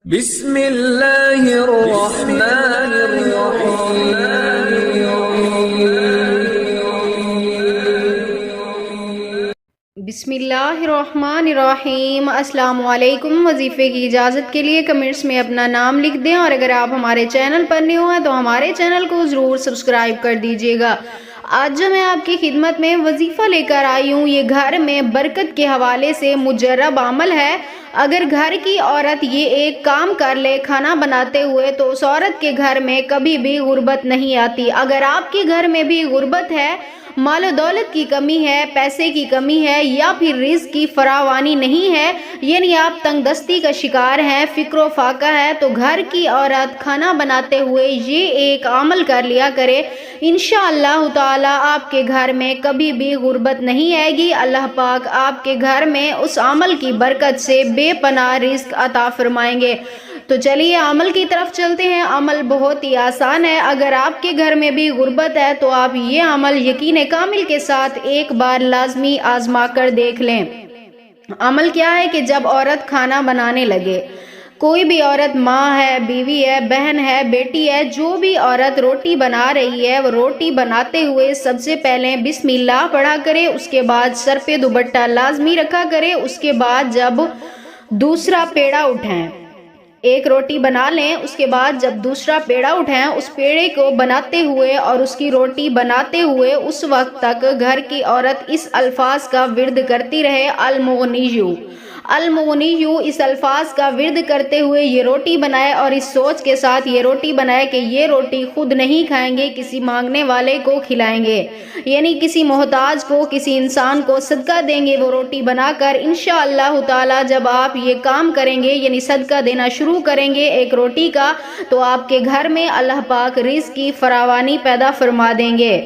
بسم اللہ الرحمن الرحیم۔ بسم اللہ الرحمن الرحیم۔ السلام علیکم۔ وظیفے کی اجازت کے لیے کمنٹس میں اپنا نام لکھ دیں، اور اگر آپ ہمارے چینل پر نیو ہیں تو ہمارے چینل کو ضرور سبسکرائب کر دیجیے گا۔ آج جو میں آپ کی خدمت میں وظیفہ لے کر آئی ہوں، یہ گھر میں برکت کے حوالے سے مجرب عمل ہے۔ اگر گھر کی عورت یہ ایک کام کر لے کھانا بناتے ہوئے، تو اس عورت کے گھر میں کبھی بھی غربت نہیں آتی۔ اگر آپ کے گھر میں بھی غربت ہے، مال و دولت کی کمی ہے، پیسے کی کمی ہے، یا پھر رزق کی فراوانی نہیں ہے، یعنی آپ تنگ دستی کا شکار ہیں، فکر و فاقہ ہے، تو گھر کی عورت کھانا بناتے ہوئے یہ ایک عمل کر لیا کرے۔ انشاءاللہ تعالی آپ کے گھر میں کبھی بھی غربت نہیں آئے گی۔ اللہ پاک آپ کے گھر میں اس عمل کی برکت سے بے پناہ رزق عطا فرمائیں گے۔ تو چلیے عمل کی طرف چلتے ہیں۔ عمل بہت ہی آسان ہے۔ اگر آپ کے گھر میں بھی غربت ہے تو آپ یہ عمل یقین کامل کے ساتھ ایک بار لازمی آزما کر دیکھ لیں۔ عمل کیا ہے کہ جب عورت کھانا بنانے لگے، کوئی بھی عورت، ماں ہے، بیوی ہے، بہن ہے، بیٹی ہے، جو بھی عورت روٹی بنا رہی ہے، وہ روٹی بناتے ہوئے سب سے پہلے بسم اللہ پڑھا کرے، اس کے بعد سر پہ دوپٹہ لازمی رکھا کرے۔ اس کے بعد جب دوسرا پیڑا اٹھائیں، ایک روٹی بنا لیں، اس کے بعد جب دوسرا پیڑا اٹھائیں، اس پیڑے کو بناتے ہوئے اور اس کی روٹی بناتے ہوئے اس وقت تک گھر کی عورت اس الفاظ کا ورد کرتی رہے، المغنیو المغنیو، اس الفاظ کا ورد کرتے ہوئے یہ روٹی بنائے، اور اس سوچ کے ساتھ یہ روٹی بنائے کہ یہ روٹی خود نہیں کھائیں گے، کسی مانگنے والے کو کھلائیں گے، یعنی کسی محتاج کو، کسی انسان کو صدقہ دیں گے وہ روٹی بنا کر۔ انشاءاللہ تعالی جب آپ یہ کام کریں گے، یعنی صدقہ دینا شروع کریں گے ایک روٹی کا، تو آپ کے گھر میں اللہ پاک رزق کی فراوانی پیدا فرما دیں گے۔